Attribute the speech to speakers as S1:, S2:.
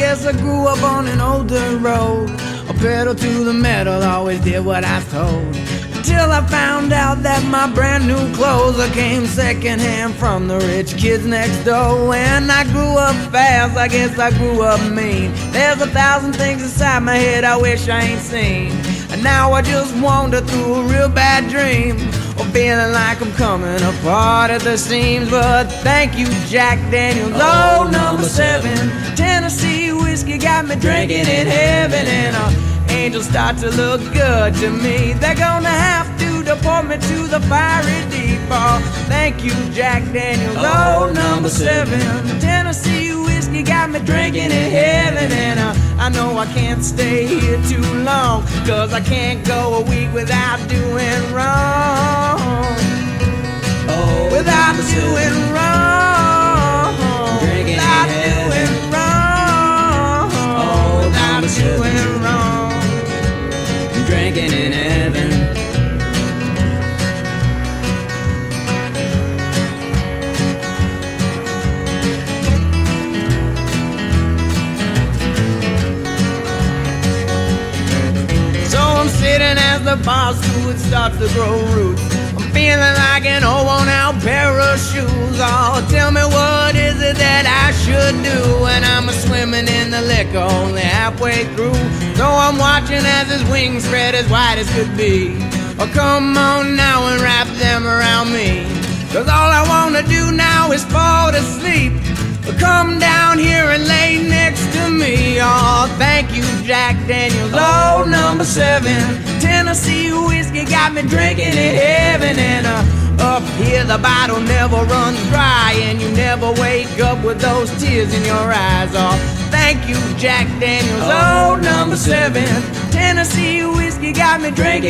S1: guess I grew up on an old dirt road. A pedal to the metal, always did what I was told. Until I found out that my brand new clothes came secondhand from the rich kids next door. When I grew up fast, I guess I grew up mean. There's 1,000 things inside my head I wish I ain't seen. And now I just wander through a real bad dream, or feeling like I'm coming apart at the seams. But thank you, Jack Daniels, oh, number 7. Tennessee whiskey got me drinking in heaven, and angels start to look good to me. They're gonna have to deport me to the fiery deep. Oh, thank you, Jack Daniels, oh, number 7. Tennessee whiskey got me drinking in heaven, and I know I can't stay here too long, 'cause I can't go a week without doing wrong.
S2: Oh,
S1: without doing wrong.
S2: Drinking
S1: without
S2: in heaven.
S1: doing wrong.
S2: Oh,
S1: without
S2: number 7.
S1: doing wrong.
S2: Drinking in heaven.
S1: So I'm sitting as the bar stool starts to grow roots. I'm feeling like an old worn-out pair of shoes. Oh, tell me, what is it that I should do when I'm swimming in the liquor only halfway through? So I'm watching as his wings spread as wide as could be. Oh, come on now and wrap them around me, 'cause all I wanna do now is fall to sleep. Come down here and lay next to me. Oh, thank you, Jack Daniels, oh, number 7. Tennessee whiskey got me drinking in heaven, and up here the bottle never runs dry, and you never wake up with those tears in your eyes. Oh, thank you, Jack Daniels, oh, number 7. Tennessee whiskey got me drinking